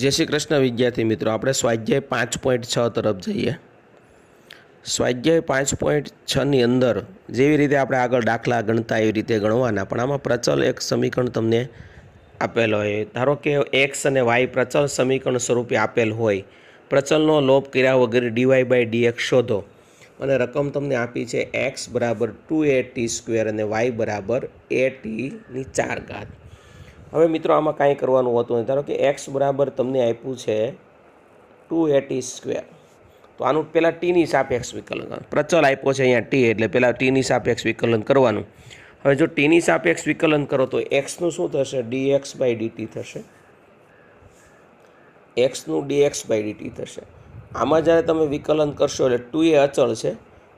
जय श्री कृष्ण विद्यार्थी मित्रों, આપણે સ્વાધ્યાય 5.6 તરફ જઈએ। સ્વાધ્યાય 5.6ની અંદર જેવી રીતે આપણે આગળ દાખલા ગણતા એવી રીતે ગણવાના, પણ આમાં પ્રચલ એક સમીકરણ તમને આપેલ હોય। ધારો કે એક્સ અને વાય પ્રચલ સમીકરણ સ્વરૂપે આપેલ હોય, પ્રચલનો લોપ કર્યા વગર dy/dx શોધો અને રકમ તમને આપી છે x બરાબર 2at² અને y બરાબર at⁴। હવે મિત્રો આમાં કાંઈ કરવાનું હોતું નથી। ધારો કે x બરાબર તમને આપ્યું છે 2at², તો આનું પહેલાં ટીની સાપેક્ષ વિકલન કરવાનું। પ્રચલ આપ્યો છે અહીંયા ટી, એટલે પહેલાં ટીની સાપેક્ષ વિકલન કરવાનું। હવે જો ટીની સાપેક્ષ વિકલન કરો તો એક્સનું શું થશે? dx/dt થશે। એક્સનું dx/dt થશે। આમાં જ્યારે તમે વિકલન કરશો એટલે 2a અચળ છે,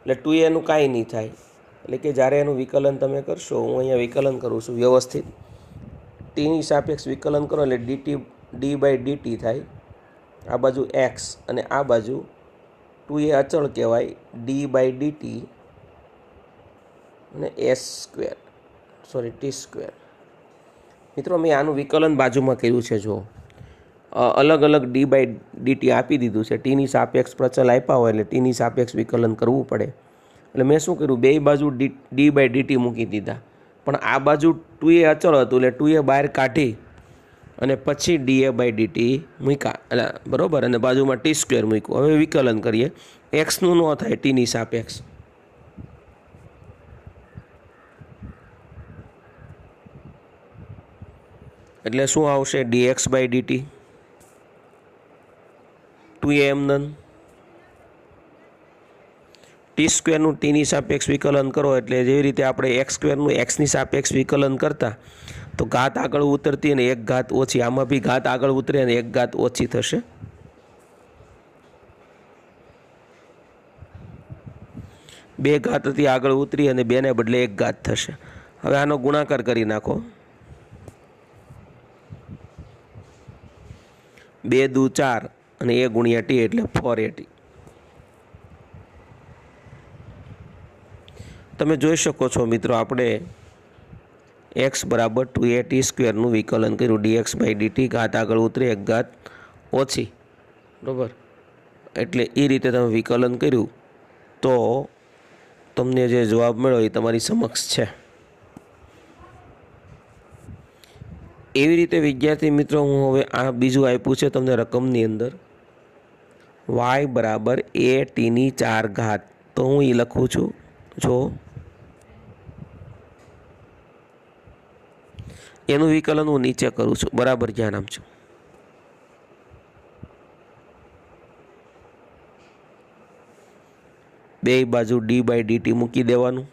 એટલે 2aનું કાંઈ નહીં થાય। એટલે કે જ્યારે એનું વિકલન તમે કરશો, હું અહીંયા વિકલન કરું છું વ્યવસ્થિત, ટીની સાપેક્ષ વિકલન કરો એટલે dy/dt થાય। આ બાજુ એક્સ અને આ બાજુ 2a અચળ કહેવાય, d/dt અને t²। મિત્રો મેં આનું વિકલન બાજુમાં કર્યું છે, જો અલગ અલગ d/dt આપી દીધું છે। ટીની સાપેક્ષ પ્રચલ આપ્યા હોય એટલે ટીની સાપેક્ષ વિકલન કરવું પડે, એટલે મેં શું કર્યું, બે બાજુ d/dt મૂકી દીધા, પણ આ બાજુ 2a અચળ હતું એટલે 2a બહાર કાઢી અને પછી da/dt મૂક્યા, એટલે બરાબર, અને બાજુમાં t² મૂક્યું। હવે વિકલન કરીએ, એક્સનું ન થાય ટીની સાપેક્ષ, એટલે શું આવશે? dx/dt 2a એમનન, t²નું ટીની સાપેક્ષ વિકલન કરો એટલે જેવી રીતે આપણે x²નું એક્સની સાપેક્ષ વિકલન કરતા તો ઘાત આગળ ઉતરતી અને એક ઘાત ઓછી, આમાં બી ઘાત આગળ ઉતરે અને એક ઘાત ઓછી થશે। બે ઘાતથી આગળ ઉતરી અને બેને બદલે એક ઘાત થશે। હવે આનો ગુણાકાર કરી નાખો, 2 દુ 4 અને a ગુણ્યા t એટલે 4at। તમે જોઈ શકો છો મિત્રો, આપણે x બરાબર 2at² વિકલન કર્યું, dx/dt, ઘાત આગળ ઉતરે એક ઘાત ઓછી, બરાબર, એટલે એ રીતે તમે વિકલન કર્યું તો તમને જે જવાબ મળ્યો એ તમારી સમક્ષ છે। એવી રીતે વિદ્યાર્થી મિત્રો, હું હવે આ બીજું આપ્યું છે તમને રકમની અંદર, y બરાબર at⁴, તો હું એ લખું છું, જો એનું વિકલન હું નીચે કરું છું, બરાબર ધ્યાન આપજો। બે બાજુ d/dt મૂકી દેવાનું,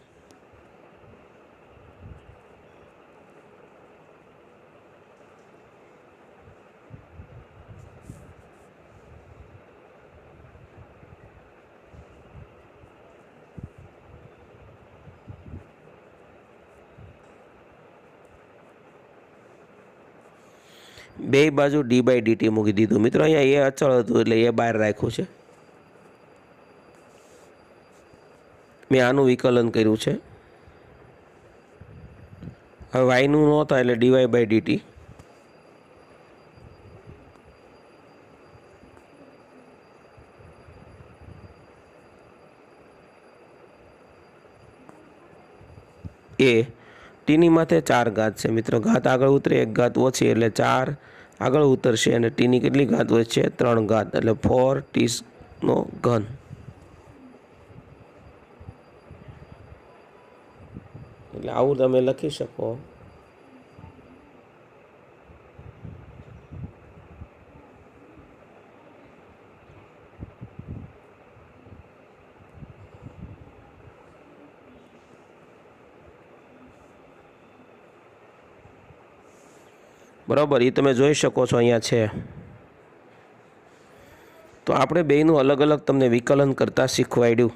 બે બાજુ d/dt મૂકી દીધું। મિત્રો અહીંયા એ અચળ હતું એટલે એ બહાર રાખ્યું છે, મેં આનું વિકલન કર્યું છે। હવે વાયનું ન થાય એટલે dy/dt, એ ટીની માથે 4 ઘાત છે મિત્રો, ઘાત આગળ ઉતરે એક ઘાત ઓછી એટલે 4 આગળ ઉતરશે અને ટીની કેટલી ઘાત વધશે? 3 ઘાત, એટલે 4t²। એટલે આવું તમે લખી શકો। બરાબર, એ તમે જોઈ શકો છો અહીંયા છે। તો આપણે બેયનું અલગ અલગ તમને વિકલન કરતાં શીખવાડ્યું,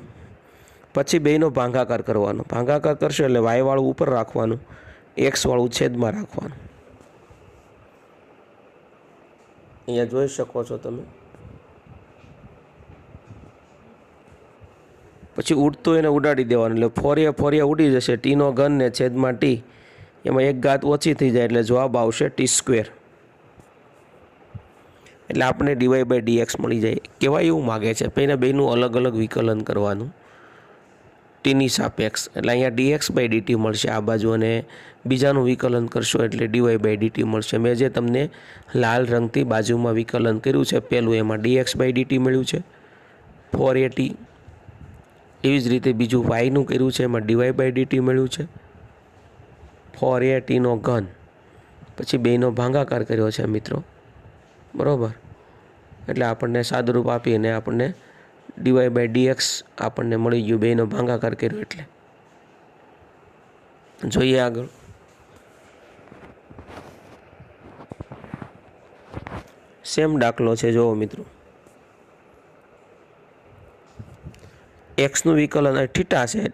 પછી બેયનો ભાગાકાર કરવાનો। ભાગાકાર કરશો એટલે વાયવાળું ઉપર રાખવાનું, એક્સવાળું છેદમાં રાખવાનું। અહીંયા જોઈ શકો છો તમે, પછી ઉડતું એને ઉડાડી દેવાનું, એટલે ફોરિયા ઉડી જશે, ટીનો ઘન ને છેદમાં ટી, એમાં એક ઘાત ઓછી થઈ જાય એટલે જવાબ આવશે t²। એટલે આપણે ડીવાય બાય ડીએક્સ મળી જાય। કહેવાય એવું માગે છે પહેલાં બેનું અલગ અલગ વિકલન કરવાનું ટીની સાપેક્ષ, એટલે અહીંયા ડીએક્સ બાય ડીટી મળશે આ બાજુ, અને બીજાનું વિકલન કરશો એટલે ડીવાય બાય ડીટી મળશે। મેં જે તમને લાલ રંગથી બાજુમાં વિકલન કર્યું છે પહેલું, એમાં ડીએક્સ બાય ડીટી મળ્યું છે 480। એવી જ રીતે બીજું વાયનું કર્યું છે, એમાં ડીવાય બાય ડીટી મળ્યું છે 480નો ઘન, પછી બેનો ભાગાકાર કર્યો છે મિત્રો, બરાબર। એટલે આપણને સાદુરૂપ આપીને આપણને ડીવાય બાય ડીએક્સ આપણને મળી ગયું, બેનો ભાગાકાર કર્યો એટલે। જોઈએ આગળ। સેમ દાખલો છે, જુઓ મિત્રો। એક્સનું વિકલન થીટા છે,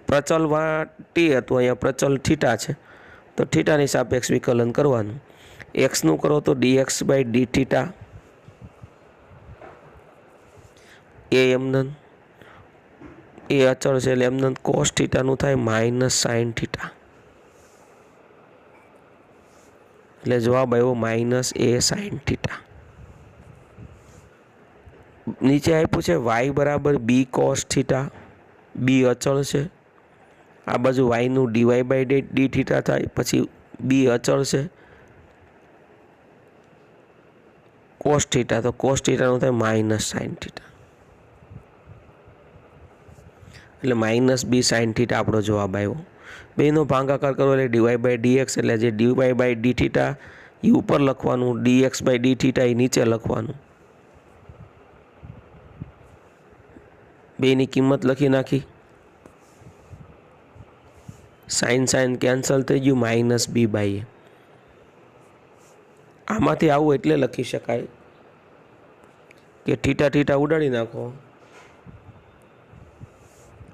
પ્રચલમાં ટી હતું, અહીંયા પ્રચલ થીટા છે, તો થીટાની સાપેક્ષ વિકલન કરવાનું। એક્સનું કરો તો ડીએક્સ બાય ડી થીટા, એ એમનન, એ અચળ છે એટલે એમનન કોસ થીટાનું થાય માઇનસ સાઇન થીટા, એટલે જવાબ આવ્યો માઇનસ એ સાઇન થીટા। નીચે આપ્યું છે વાય બરાબર બી કોસ થીટા, બી અચળ છે, આ બાજુ વાયનું ડીવાય બાય ડી થીટા થાય, પછી બી અચળ છે કોસ થીટા, તો કોસ થીટાનું થાય માઇનસ સાઇન થીટા, એટલે માઇનસ બી સાઇન થીટા આપણો જવાબ આવ્યો। બેનો ભાગાકાર કરો એટલે ડીવાય બાય ડીએક્સ, એટલે જે ડીવાય બાય ડી થીટા એ ઉપર લખવાનું, ડીએક્સ બાય ડી થીટા એ નીચે લખવાનું। બેની કિંમત લખી નાખી, સાઇન સાઇન કેન્સલ થઈ ગયું, માઇનસ બી બાય એ। આમાંથી આવું એટલે લખી શકાય કે થીટા થીટા ઉડાડી નાખો,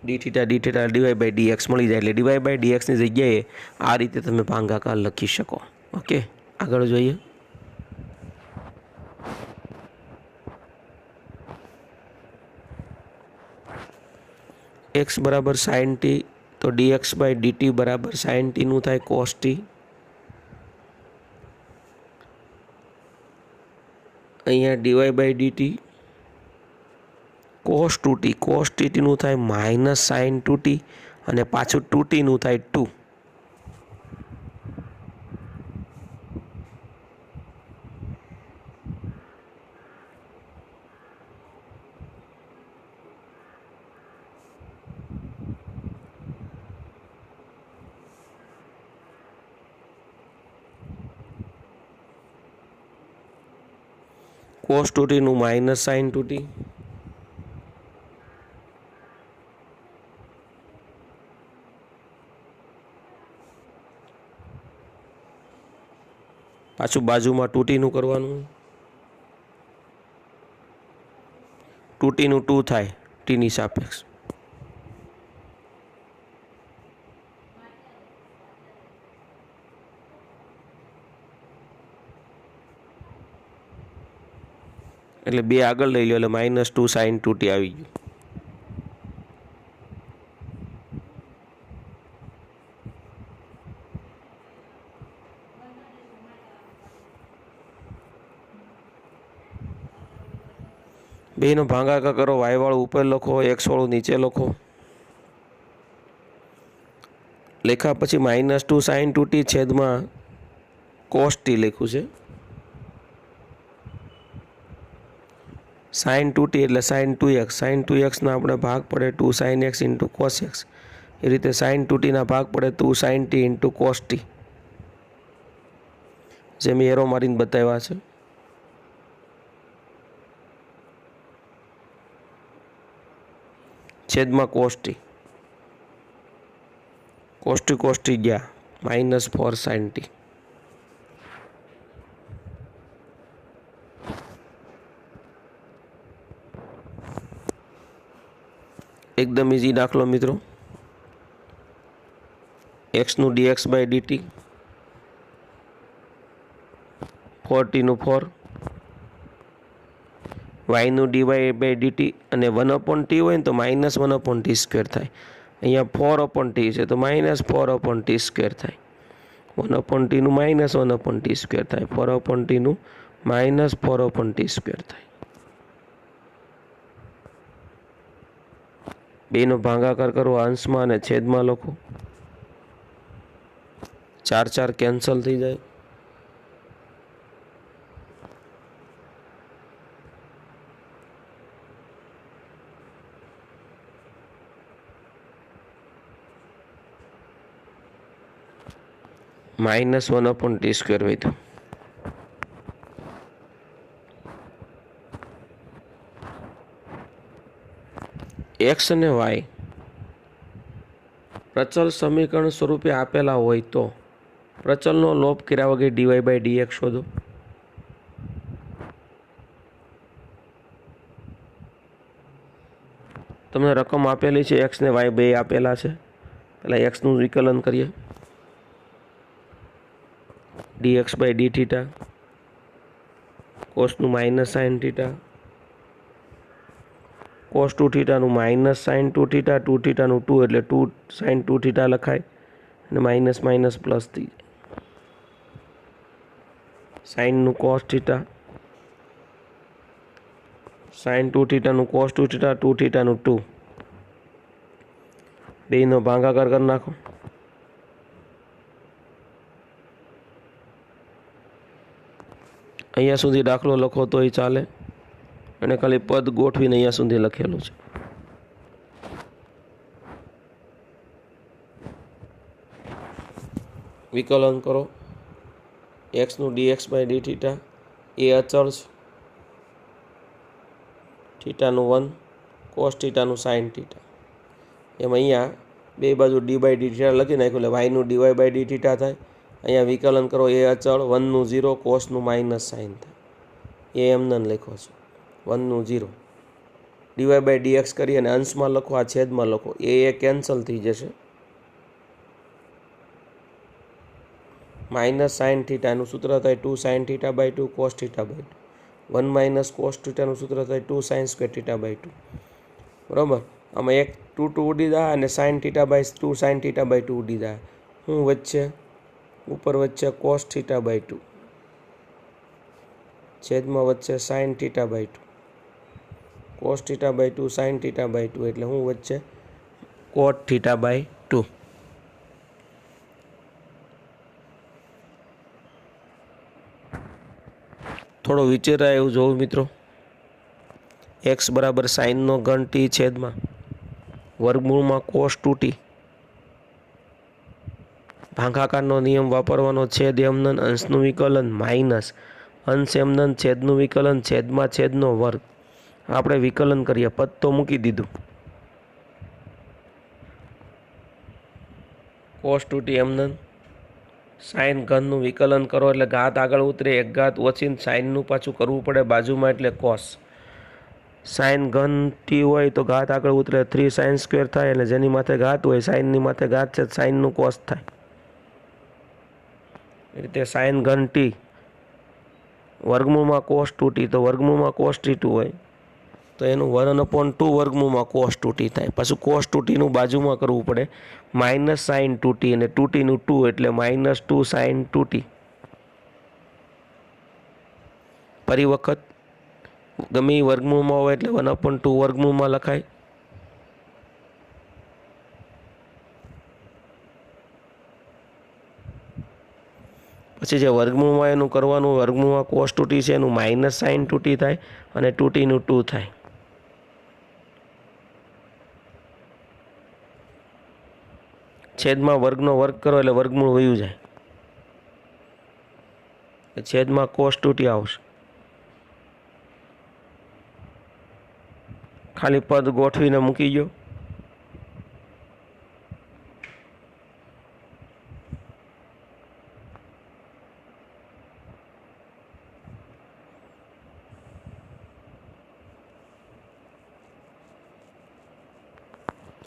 d theta dy by dx મળી જાય, એટલે ડીવાય બાય ડીએક્સની જગ્યાએ આ રીતે તમે ભાગાકાર લખી શકો। ઓકે, આગળ જોઈએ। एक्स बराबर साइन टी, तो d x by d t बराबर साइन टी નું થાય કોસ ટી। અહીંયા dy by dt cos two t નું થાય માઇનસ સાઇન ટુ ટી, અને પાછું ટુ ટી નું થાય 2। કોસ ટુ ટી નું માઇનસ સાઇન ટુ ટી, પાછું બાજુમાં ટુ ટી નું કરવાનું, ટુ ટી નું 2 થાય ટીની સાપેક્ષ, એટલે બે આગળ લઈ લો એટલે માઇનસ 2 સાઇન 2t આવી ગયું। બેનો ભાગાકાર કરો, વાય વાળું ઉપર લખો, એક્સ વાળું નીચે લખો, લખ્યા પછી માઇનસ 2 સાઇન 2t છેદમાં કોસ ટી લખ્યું છે, સાઇન 2t એટલે સાઇન 2x, સાઇન 2xના આપણે ભાગ પડે 2 sine x into cos x, એ રીતે સાઇન 2tના ભાગ પડે 2 sine T into cos T, જે મેં એરો મારીને બતાવ્યા છે। છેદમાં કોસ ટી ગયા માઇનસ 4 સાઇન ટી। एकदम इजी दाखलो मित्रों। एक्स नु dx बाय dt 4t नु 4 y नु dy बाय dt અને 1/t હોય તો -1/t સ્ક્વેર થાય। અહીંયા 4/t છે તો -4/t સ્ક્વેર થાય। 1/t નું -1/t સ્ક્વેર થાય। 4/t નું -4/t² થાય। બેનો ભાગાકાર કરો, અંશમાં અને છેદમાં લખો। 4 4 કેન્સલ થઈ જાય। -1/t² વધ્યું। x અને y પ્રચલ સમીકરણ સ્વરૂપે આપેલા હોય તો પ્રચલનો લોપ કર્યા વગર dy/dx શોધો। તમને રકમ આપેલી છે, x ને y બે આપેલા છે। પહેલા x નું વિકલન કરીએ, dx/dθ cos નું -sin θ cos 2θ નું -sin 2θ 2θ નું 2 એટલે 2 sin 2θ લખાય અને માઇનસ માઇનસ પ્લસ થઈ જાય। sin નું cos θ sin 2θ નું cos 2θ 2θ નું 2 બેનો ભાગાકાર કરી નાખો। અહીંયા સુધી દાખલો લખો તોય ચાલે અને ખાલી પદ ગોઠવીને અહીંયા સુધી લખેલું છે। વિકલન કરો, x નું dx/dθ એ અચળ છે, થીટા નું 1 cos θ નું sin θ। એમ અહીંયા બે બાજુ d/dθ લખી નાખ્યું એટલે y નું dy/dθ થાય। અહીંયા વિકલન કરો, એ અચળ, 1 નું 0 cos નું -sin થાય। એ એમને લખો છે 1 નું 0 dy/dx કરી અને અંશમાં લખો, આ છેદમાં લખો, એ કેન્સલ થઈ જશે। -sin θ નું સૂત્ર થાય 2 sin θ/2 cos θ/2 1 - cos θ નું સૂત્ર થાય 2 sin² θ/2 બરાબર। આમાં એક 2 2 ઉડી જાય અને sin θ/2 sin θ/2 ઉડી જાય। શું વચ્ચે ઉપર વચ્ચે cos θ/2 છેદમાં વચ્ચે sin θ/2 cos θ/2 sin θ/2 એટલે હું વચ્ચે cot θ/2। થોડો વિચારાય એવું જોવું મિત્રો। x બરાબર sin નો ઘન t છેદમાં વર્ગમૂળમાં cos 2t ભાગાકારનો નિયમ વાપરવાનો, છેદ એમનન અંશનું વિકલન માઇનસ અંશ એમનન છેદનું વિકલન છેદમાં છેદનો વર્ગ। આપણે વિકલન કરીએ, પદ તો મૂકી દીધું, cos 2t એમનન સાઇન ઘનનું વિકલન કરો એટલે ઘાત આગળ ઉતરે, એક ઘાત ઓછી સાઇનનું પાછું કરવું પડે બાજુમાં એટલે cos। સાઇન ઘન t હોય તો ઘાત આગળ ઉતરે 3 sin² થાય અને જેની માથે ઘાત હોય સાઇનની માથે ઘાત છે સાઇનનું cos થાય। એ રીતે સાઇન ઘન t વર્ગમૂળમાં cos 2t તો વર્ગમૂળમાં cos t2 હોય તો એનું 1/2 વર્ગમૂળમાં cos 2t થાય। પાછું cos 2t નું બાજુમાં કરવું પડે -sin 2t અને 2t નું 2 એટલે -2 sin 2t। ફરી વખત ગમે વર્ગમૂળમાં હોય એટલે 1/2 વર્ગમૂળમાં લખાય। પછી જે વર્ગમૂળમાં એનું કરવાનું, વર્ગમૂળમાં cos 2t છે એનું -sin 2t થાય અને 2t નું 2 થાય। છેદમાં વર્ગનો વર્ગ કરો એટલે વર્ગમૂળ વયું જાય, છેદમાં cos 2t આવશે। ખાલી પદ ગોઠવીને મૂકી ગયો।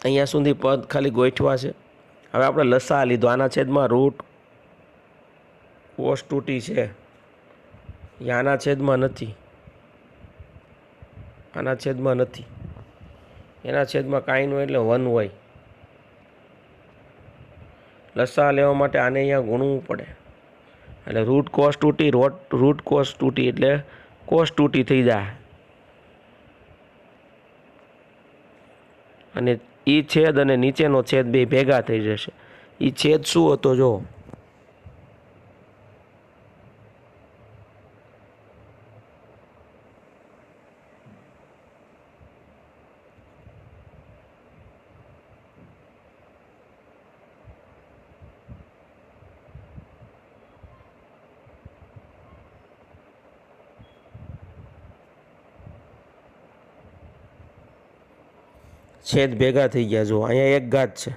અહીંયા સુધી પદ ખાલી ગોઠવા છે। હવે આપણે લસા લીધો, આના છેદમાં રૂટ cos 2t છે, આના છેદમાં નથી, આના છેદમાં નથી, એના છેદમાં કાંઈ ન હોય એટલે 1 હોય। લસા લેવા માટે આને અહીંયા ગુણવું પડે, એટલે route cos 2t route cos 2t એટલે કોસ 2t થઈ જાય। અને એ છેદ અને નીચેનો છેદ બે ભેગા થઈ જશે। એ છેદ શું હતો જો, छेद भेगा थी गया। जो अँ एक घात है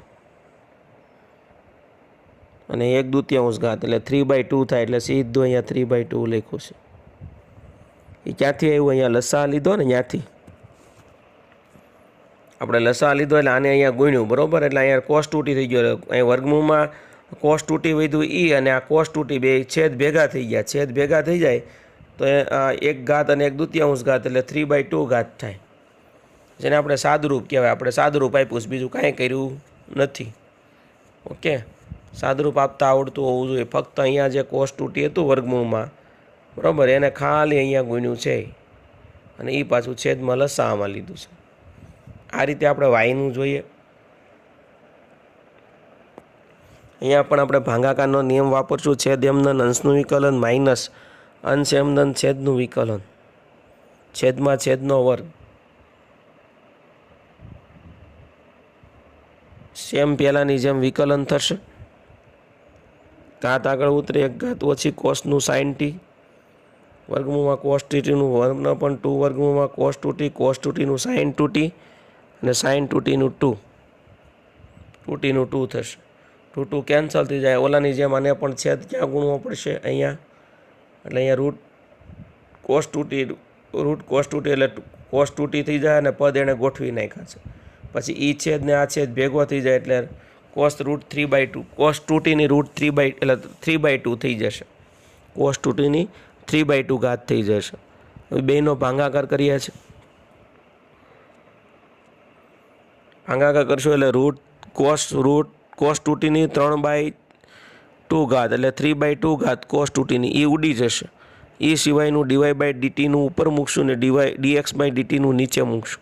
અને 1/2 घात એટલે 3/2 થાય એટલે સીધું અહીંયા 3/2 લખ્યું છે। એ ક્યાંથી આવ્યું? અહીંયા લસા લીધો ને, ત્યાંથી આપણે લસા લીધો એટલે આને અહીંયા ગુણ્યું, બરોબર? એટલે અહીંયા cos 2t થઈ ગયો। અહીંયા વર્ગમૂળમાં cos 2t વધ્યું ઈ અને આ cos 2t બે છેદ ભેગા થઈ ગયા। છેદ ભેગા થઈ જાય તો 1 ઘાત અને 1/2 ઘાત એટલે 3/2 ઘાત થાય, જેને આપણે સાદુરૂપ કહેવાય। આપણે સાદુરૂપ આપ્યું છે, બીજું કાંઈ કર્યું નથી। ઓકે, સાદુરૂપ આપતા આવડતું હોવું જોઈએ। ફક્ત અહીંયા જે cos 2t હતું વર્ગમૂળમાં, બરાબર, એને ખાલી અહીંયા ગુણ્યું છે અને એ પાછું છેદમાં લસામાં લીધું છે। આ રીતે આપણે વાયનું જોઈએ। અહીંયા પણ આપણે ભાગાકારનો નિયમ વાપરશું। છેદ એમનન અંશનું વિકલન માઇનસ અંશ એમનન છેદનું વિકલન, છેદમાં છેદનો વર્ગ। સેમ પહેલાંની જેમ વિકલન થશે। ઘાત આગળ ઉતરે, 1 ઘાત ઓછી કોસનું sin t વર્ગમૂળમાં cos 2tનું 1/2 વર્ગમૂળમાં cos 2t cos 2tનું sin 2t અને sin 2tનું 2tનું 2 થશે। 2 કેન્સલ થઈ જાય। ઓલાની જેમ આને પણ છેદ ક્યાં ગુણવો પડશે? અહીંયા। એટલે અહીંયા રૂટ cos 2t એટલે cos 2t થઈ જાય અને પદ એણે ગોઠવી નાખ્યા છે। પછી એ છેદ ને આ છેદ ભેગો થઈ જાય એટલે cos √3/2 cos 2tની એટલે 3/2 થઈ જશે। cos 2tની 3/2 ઘાત થઈ જશે। હવે બેનો ભાગાકાર કરીએ છીએ। ભાગાકાર કરશો એટલે cos 2tની 3/2 ઘાત એટલે 3/2 ઘાત cos 2tની એ ઉડી જશે। એ સિવાયનું dy/dtનું ઉપર મૂકશું ને dx/dtનું નીચે મૂકશું।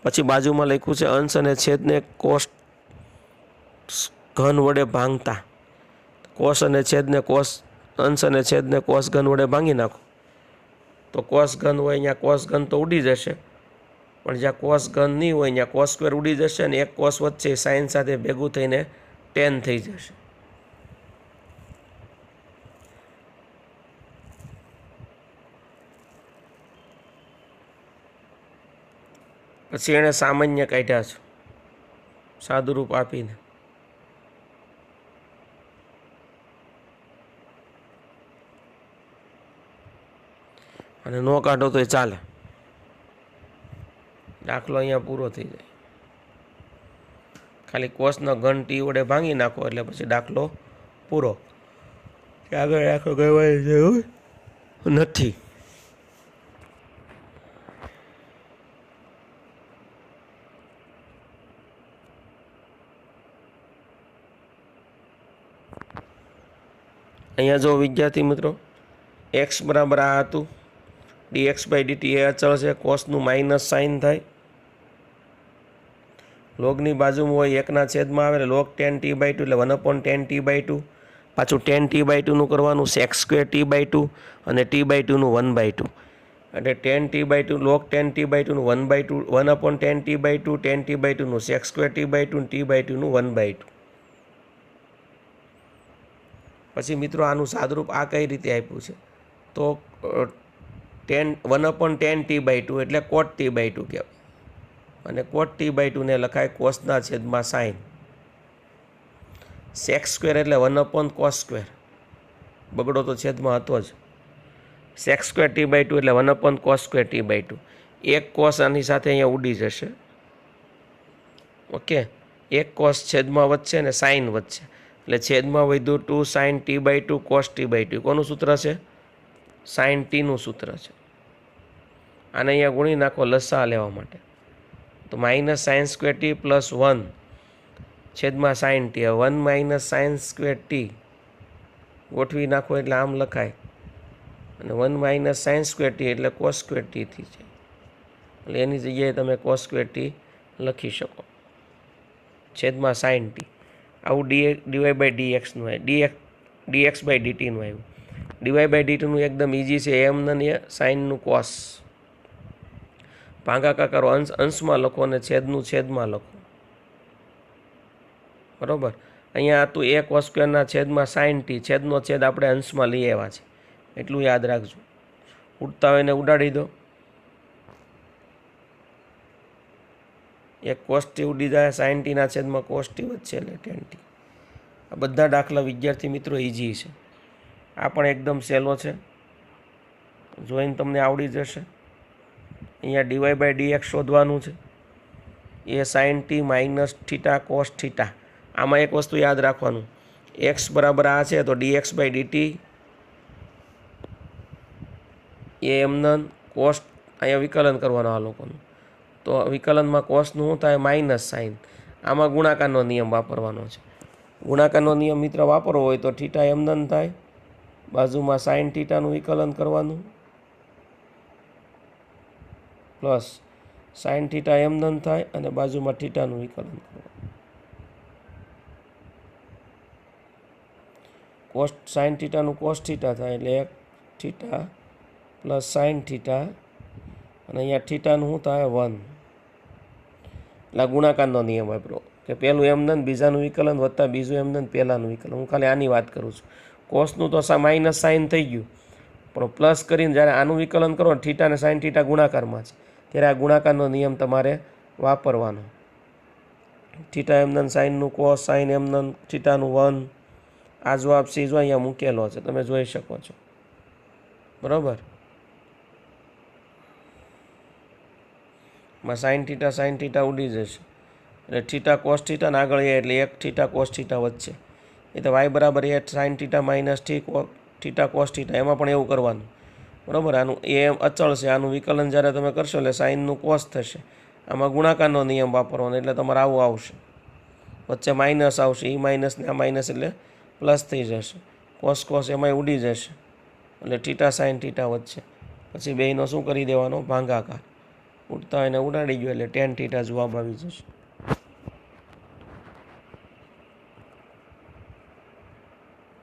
પછી બાજુમાં લખ્યું છે અંશ અને છેદને કોસ ઘન વડે ભાંગતા। કોસ અને છેદને અંશ અને છેદને કોસ ઘન વડે ભાંગી નાખો તો કોસ ઘન હોય અહીંયા કોસ ઘન તો ઉડી જશે, પણ જ્યાં કોસ ઘન નહીં હોય ત્યાં cos સ્ક્વેર ઉડી જશે અને એક કોસ વચ્ચે સાઇન સાથે ભેગું થઈને tan થઈ જશે। પછી એણે સામાન્ય કાઢ્યા છે સાદુરૂપ આપીને। અને નો કાઢો તો ચાલે, દાખલો અહીંયા પૂરો થઈ જાય। ખાલી કોસનો ઘન ટી વડે ભાંગી નાખો એટલે પછી દાખલો પૂરો। આગળ દાખલો કહેવાય જરૂર નથી। અહીંયા જો વિદ્યાર્થી મિત્રો x બરાબર આ હતું, dx/dt એ અચળ છે, કોસનું માઇનસ સાઇન થાય, લોગની બાજુમાં હોય 1ના છેદમાં આવે એટલે log tan t/2 એટલે 1/tan t/2, પાછું tan t/2નું કરવાનું sec² t/2 અને t/2નું 1/2 એટલે tan t/2 log tan t/2નું 1/tan t/2 tan t/2નું sec² t/2 અને t/2નું 1/2। પછી મિત્રો આનું સાદુરૂપ આ કઈ રીતે આપ્યું છે તો 1/tan t/2 એટલે cot t/2 કહેવાય અને cot t/2 ને લખાય કોસના છેદમાં સાઇન। sec² એટલે 1/cos², બગડો તો છેદમાં હતો જ। sec² t/2 એટલે 1/cos² t/2, એક કોસ આની સાથે અહીંયા ઉડી જશે। ઓકે, એક કોસ છેદમાં વધશે અને સાઇન વધશે એટલે છેદમાં વધ્યું 2 sin t/2 cos t/2। કોનું સૂત્ર છે? sin t નું સૂત્ર છે। આને અહીંયા ગુણી નાખો લસા લેવા માટે, તો minus sine square t plus 1 છેદમાં sine t. 1 minus sine square t ગોઠવી નાખો એટલે આમ લખાય, અને 1 માઇનસ સાઇન સ્ક્વેર ટી એટલે કોસ સ્ક્વેર ટીથી છે, એટલે એની જગ્યાએ તમે કોસ સ્ક્વેર ટી લખી શકો છેદમાં સાઇન ટી. આવું ડીવાય બાય ડીએક્સનું આવ્યું, ડીએક્સ બાય ડીટીનું આવ્યું. ડીવાય બાય ડીટીનું એકદમ ઇઝી છે, એમનું ને સાઇનનું કોસ, ભાગાકાર કરો, અંશમાં લખો અને છેદનું છેદમાં લખો. બરાબર. અહીંયા હતું એ કોસ સ્ક્વેરના છેદમાં સાઇન ટી, છેદનો છેદ આપણે અંશમાં લઈ આવ્યા છે, એટલું યાદ રાખજો. ઉડતા હોય ને ઉડાડી દો, એક કોસ ટી ઉડી જાય, સાઇન ટીના છેદમાં કોસ ટી વધશે એટલે ટેન ટી. આ બધા દાખલા વિદ્યાર્થી મિત્રો ઇઝી છે, આ પણ એકદમ સહેલો છે, જોઈને તમને આવડી જશે. અહીંયા ડીવાય બાય ડીએક્સ શોધવાનું છે, એ sine T minus theta cos theta. આમાં એક વસ્તુ યાદ રાખવાનું, એક્સ બરાબર આ છે તો ડીએક્સ બાય ડીટી એ એમનન કોસ, અહીંયા વિકલન કરવાનું આ લોકોનું, તો વિકલનમાં કોસનું શું થાય માઇનસ સાઇન. આમાં ગુણાકારનો નિયમ વાપરવાનો છે. ગુણાકારનો નિયમ મિત્ર વાપરવો હોય તો થીટા એમનન થાય, બાજુમાં સાઇન થીટાનું વિકલન કરવાનું પ્લસ સાઇન થીટા એમનન થાય અને બાજુમાં થીટાનું વિકલન કરવાનું. કોસ સાઇન થીટાનું કોસ થીટા થાય એટલે એક થીટા પ્લસ સાઇન થીટા, અને અહીંયા થીટાનું શું થાય 1. એટલે ગુણાકારનો નિયમ વાપરો કે પહેલું એમનન બીજાનું વિકલન વત્તા બીજું એમનન પહેલાંનું વિકલન. હું ખાલી આની વાત કરું છું. કોસનું તો માઇનસ સાઇન થઈ ગયું, પણ પ્લસ કરીને જ્યારે આનું વિકલન કરો થીટા અને સાઇન થીટા ગુણાકારમાં છે, ત્યારે આ ગુણાકારનો નિયમ તમારે વાપરવાનો. થીટા એમનન સાઇનનું કોસ, સાઇન એમનન થીટાનું 1. આ જવાબ સી જો અહીંયા મૂકેલો છે, તમે જોઈ શકો છો. બરાબર. માં સાઇન થીટા ઉડી જશે, એટલે થીટા કોસ થીટાને આગળ એ એટલે એક થીટા કોસ થીટા વચ્ચે, એ તો વાય બરાબર એ sine theta minus theta cos theta, એમાં પણ એવું કરવાનું. બરાબર. આનું એ અચળ છે, આનું વિકલન જ્યારે તમે કરશો એટલે સાઇનનું કોસ થશે, આમાં ગુણાકારનો નિયમ વાપરવાનો, એટલે તમારે આવું આવશે, વચ્ચે માઇનસ આવશે, એ માઇનસ ને આ માઇનસ એટલે પ્લસ થઈ જશે, કોસ કોસ એમાંય ઉડી જશે, એટલે થીટા સાઇન થીટા વચ્ચે, પછી બેયનો શું કરી દેવાનો ભાગાકાર. ઉડતા હોય ને ઉડાડી ગયો એટલે ટેન થીટા જવાબ આવી જશે.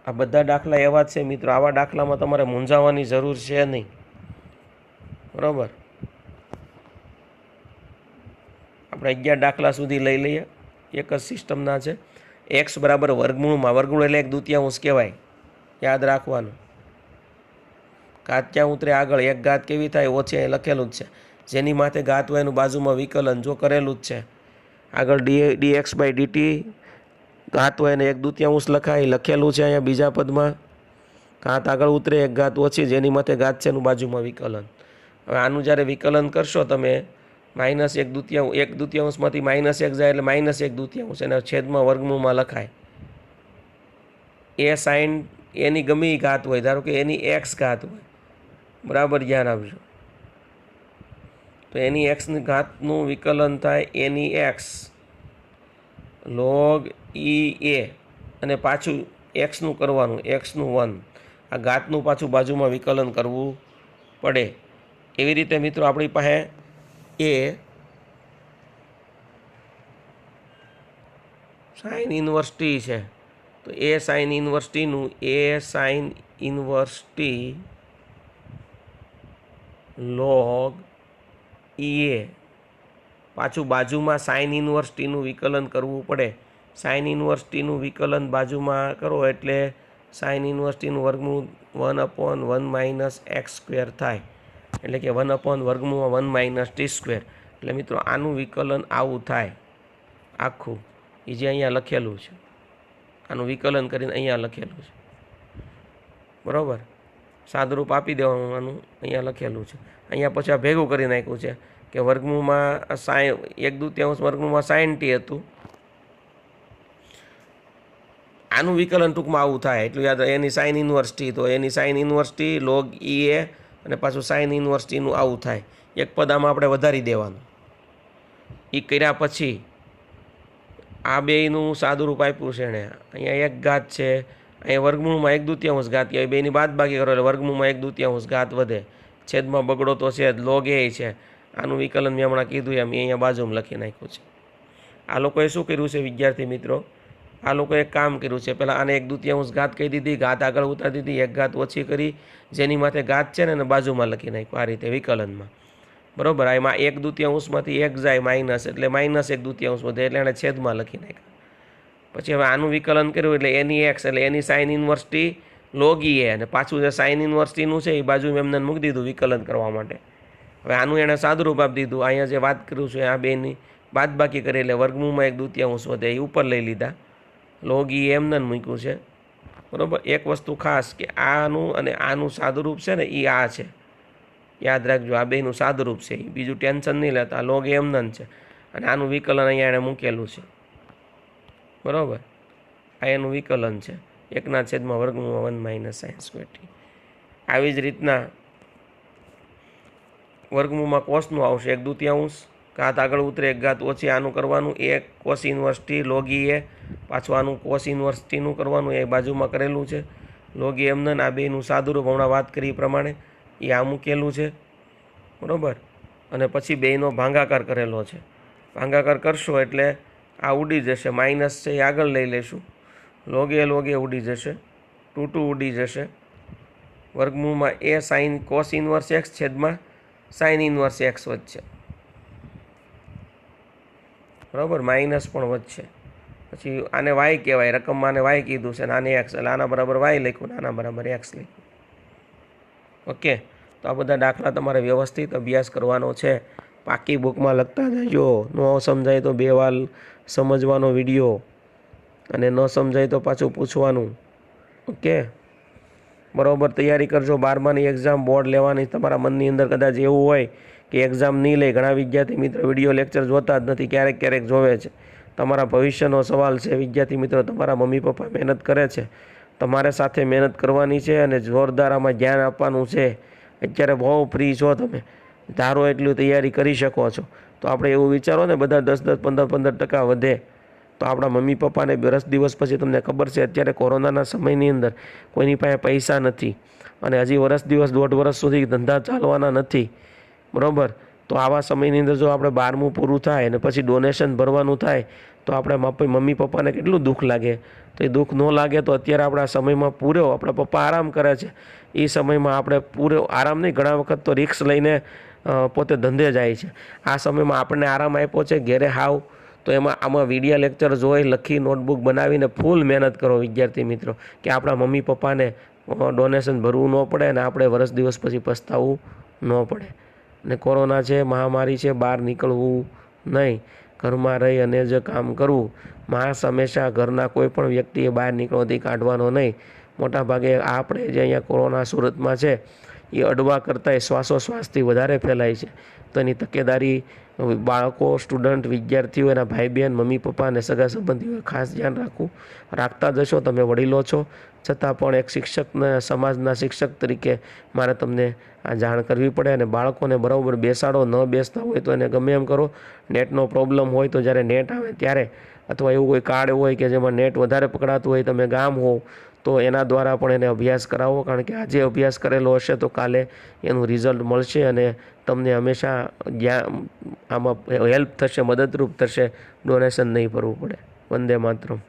આ બધા દાખલા એવા જ છે મિત્રો, આવા દાખલામાં તમારે મૂંઝાવાની જરૂર છે નહીં. બરાબર. આપણે 11 દાખલા સુધી લઈ લઈએ, એક જ સિસ્ટમના છે. એક્સ બરાબર વર્ગમૂળમાં, વર્ગમૂળ એટલે 1/2 કહેવાય, યાદ રાખવાનું. ઘાત ક્યાં ઉતરે આગળ, એક ઘાત કેવી થાય ઓછી, એ લખેલું જ છે. જેની માથે ઘાત હોય એનું બાજુમાં વિકલન જો કરેલું જ છે. આગળ ડીએક્સ બાય ડીટી ઘાત હોય એને 1/2 લખાય, લખેલું છે અહીંયા બીજા પદમાં. ઘાત આગળ ઉતરે, એક ઘાત ઓછી, જેની માથે ઘાત છે એનું બાજુમાં વિકલન. હવે આનું જ્યારે વિકલન કરશો તમે, -1/2માંથી -1 જાય એટલે -1/2, એના છેદમાં વર્ગમૂળમાં લખાય. એ સાઇન એની ગમે ઘાત હોય, ધારો કે એની એક્સ ઘાત હોય, બરાબર ધ્યાન આપજો, તો એની એક્સની ઘાતનું વિકલન થાય એની એક્સ log એ, અને પાછું એક્સનું કરવાનું, એક્સનું 1. આ ઘાતનું પાછું બાજુમાં વિકલન કરવું પડે. એવી રીતે મિત્રો આપણી પાસે એ સાઇન ઇન્વર્સ ટી છે, તો એ સાઇન ઇન્વર્સ ટીનું એ સાઇન ઇન્વર્સ ટી log એ, પાછું બાજુમાં સાઇન ઇન્વર્સ ટીનું વિકલન કરવું પડે. સાઇન ઇન્વર્સ ટીનું વિકલન બાજુમાં કરો એટલે સાઇન ઇન્વર્સ ટીનું વર્ગમૂળ 1/1 - x² થાય, એટલે કે 1/1 - t². એટલે મિત્રો આનું વિકલન આવું થાય આખું, એ જે અહીંયા લખેલું છે, આનું વિકલન કરીને અહીંયા લખેલું છે. બરાબર. સાદરૂપ આપી દેવાનું, આનું અહીંયા લખેલું છે. અહીંયા પછી આ ભેગું કરી નાખ્યું છે કે વર્ગમૂળમાં સાઇન 1/2 વર્ગમૂળમાં સાઇન ટી હતું, આનું વિકલન ટૂંકમાં આવું થાય એટલું યાદ. એની સાઇન ઇન્વર્સ ટી, તો એની સાઇન ઇન્વર્સ ટી log એ, અને પાછું સાઇન ઇન્વર્સ ટીનું આવું થાય. એક પદ આમાં આપણે વધારી દેવાનું. એ કર્યા પછી આ બેયનું સાદુરૂપ આપ્યું છે એણે. અહીંયા એક ઘાત છે, અહીંયા વર્ગમૂળમાં 1/2 ઘાત કહેવાય. બેની બાદ બાકી કરો એટલે વર્ગમૂળમાં 1/2 ઘાત વધે. છેદમાં બગડો તો છે જ, લોગ એ છે. આનું વિકલન મેં હમણાં કીધું એમ અહીંયા બાજુમાં લખી નાખ્યું છે. આ લોકોએ શું કર્યું છે વિદ્યાર્થી મિત્રો? આ લોકોએ એક કામ કર્યું છે. પહેલાં આને 1/2 ઘાત કહી દીધી, ઘાત આગળ ઉતારી દીધી, એક ઘાત ઓછી કરી, જેની માથે ઘાત છે ને એને બાજુમાં લખી નાખ્યું આ રીતે વિકલનમાં. બરાબર. એમાં 1/2માંથી 1 જાય માઇનસ, એટલે -1/2 વધે, એટલે એણે છેદમાં લખી નાખ્યા. પછી હવે આનું વિકલન કર્યું એટલે એની એક્સ એટલે એની સાઇન ઇન્વર્સ ટી લોગ ઈ એ, અને પાછું જે સાઇન ઇન્વર્સ ટીનું છે એ બાજુ એમને મૂકી દીધું વિકલન કરવા માટે. હવે આનું એણે સાદુરૂપ આપી દીધું. અહીંયા જે વાત કર્યું છે આ બેની બાદ બાકી કરી એટલે વર્ગમૂળમાં 1/2 વધે એ ઉપર લઈ લીધા. લોગ ઈ એમને મૂક્યું છે. બરાબર. એક વસ્તુ ખાસ કે આનું અને આનું સાદુરૂપ છે ને એ આ છે, યાદ રાખજો. આ બેનું સાદુરૂપ છે, બીજું ટેન્શન નહીં લેતા. લોગ એમને છે અને આનું વિકલન અહીંયા એણે મૂકેલું છે. બરાબર. આ એનું વિકલન છે 1/√1 - sin²t. આવી જ રીતના વર્ગમૂળમાં કોસનું આવશે 1/2, ઘાત આગળ ઉતરે 1 ઘાત ઓછી, આનું કરવાનું 1 કોસ ઇન્વર્સ ટી લોગ ઈ એ, પાછું આનું કોસ ઇન્વર્સ ટીનું કરવાનું એ બાજુમાં કરેલું છે. લોગ ઈ એમને આ બેનું સાદુરૂપ હમણાં વાત કરી એ પ્રમાણે એ આ મૂકેલું છે. બરાબર. અને પછી બેનો ભાંગાકાર કરેલો છે. ભાંગાકાર કરશો એટલે આ ઉડી જશે, માઇનસ છે એ આગળ લઈ લઈશું. લોગ એ ઉડી જશે, 2 ઉડી જશે. વર્ગમૂળમાં એ સાઇન કોસ ઇન્વર્સ એક્સ છેદમાં સાઇન ઇન્વર્સ એક્સ વધશે. બરાબર. માઇનસ પણ વધશે. પછી આને વાય કહેવાય, રકમમાં આને વાય કીધું છે અને આને એક્સ, એટલે આના બરાબર વાય લખ્યું, આના બરાબર એક્સ લખ્યું. ઓકે. તો આ બધા દાખલા તમારે વ્યવસ્થિત અભ્યાસ કરવાનો છે. પાકી બુકમાં લખતા જજો. ન સમજાય તો 2 વાર સમજવાનો વિડીયો, અને ન સમજાય તો પાછું પૂછવાનું. ઓકે. બરાબર. તૈયારી કરજો. 12માની એક્ઝામ બોર્ડ લેવાની. તમારા મનની અંદર કદાચ એવું હોય કે એક્ઝામ નહીં લે. ઘણા વિદ્યાર્થી મિત્રો વિડીયો લેક્ચર જોતા જ નથી, ક્યારેક ક્યારેક જોવે છે. તમારા ભવિષ્યનો સવાલ છે વિદ્યાર્થી મિત્રો. તમારા મમ્મી પપ્પા મહેનત કરે છે, તમારે સાથે મહેનત કરવાની છે અને જોરદાર આમાં ધ્યાન આપવાનું છે. અત્યારે બહુ ફ્રી છો, તમે ધારો એટલું તૈયારી કરી શકો છો. તો આપણે એવું વિચારો ને, બધા 10-10, 15-15% વધે તો આપણા મમ્મી પપ્પાને 10 દિવસ પછી તમને ખબર છે અત્યારે કોરોનાના સમયની અંદર કોઈની પાસે પૈસા નથી, અને હજી વર્ષ દિવસ 1.5 વર્ષ સુધી ધંધા ચાલવાના નથી. બરાબર. તો આવા સમયની અંદર જો આપણે 12મું પૂરું થાય અને પછી ડોનેશન ભરવાનું થાય તો આપણે મમ્મી પપ્પાને કેટલું દુઃખ લાગે. તો એ દુઃખ ન લાગે તો અત્યારે આપણા સમયમાં પૂરો આપણા પપ્પા આરામ કરે છે, એ સમયમાં આપણે પૂરો આરામ નહીં, ઘણા વખત તો રિસ્ક લઈને પોતે ધંધે જાય છે. આ સમયમાં આપણને આરામ આપ્યો છે ઘેરે હાવ, તો આમાં વિડીયો લેક્ચર જોઈ લખી નોટબુક બનાવીને ફૂલ મહેનત કરો વિદ્યાર્થી મિત્રો, કે આપણા મમ્મી પપ્પાને ડોનેશન ભરવું ન પડે અને આપણે વર્ષ દિવસ પછી પસ્તાવવું ન પડે. અને કોરોના છે, મહામારી છે, બહાર નીકળવું નહીં, ઘરમાં રહી અને જ કામ કરવું. માસ્ક હંમેશા ઘરના કોઈ પણ વ્યક્તિએ બહાર નીકળવાથી કાઢવાનો નહીં. મોટાભાગે આપણે જે અહીંયા કોરોના સુરતમાં છે એ અડવા કરતાં શ્વાસોશ્વાસથી વધારે ફેલાય છે. તો એની તકેદારી બાળકો, સ્ટુડન્ટ, વિદ્યાર્થીઓ, એના ભાઈ બહેન, મમ્મી પપ્પા અને સગા સંબંધીઓએ ખાસ ધ્યાન રાખતા જશો. તમે વડીલો છો છતાં પણ એક શિક્ષકને, સમાજના શિક્ષક તરીકે મારે તમને આ જાણ કરવી પડે. અને બાળકોને બરાબર બેસાડો. ન બેસતા હોય તો એને ગમે એમ કરો. નેટનો પ્રોબ્લેમ હોય તો જ્યારે નેટ આવે ત્યારે, અથવા એવું કોઈ કાર્ડ હોય કે જેમાં નેટ વધારે પકડાતું હોય, તમે ગામ હો તો એના દ્વારા પણ એને અભ્યાસ કરાવો. કારણ કે આજે અભ્યાસ કરેલો હશે તો કાલે એનું રિઝલ્ટ મળશે અને તમને હંમેશા આમાં હેલ્પ થશે, મદદરૂપ થશે. ડોનેશન નહીં ભરવું પડે. વંદે માતરમ.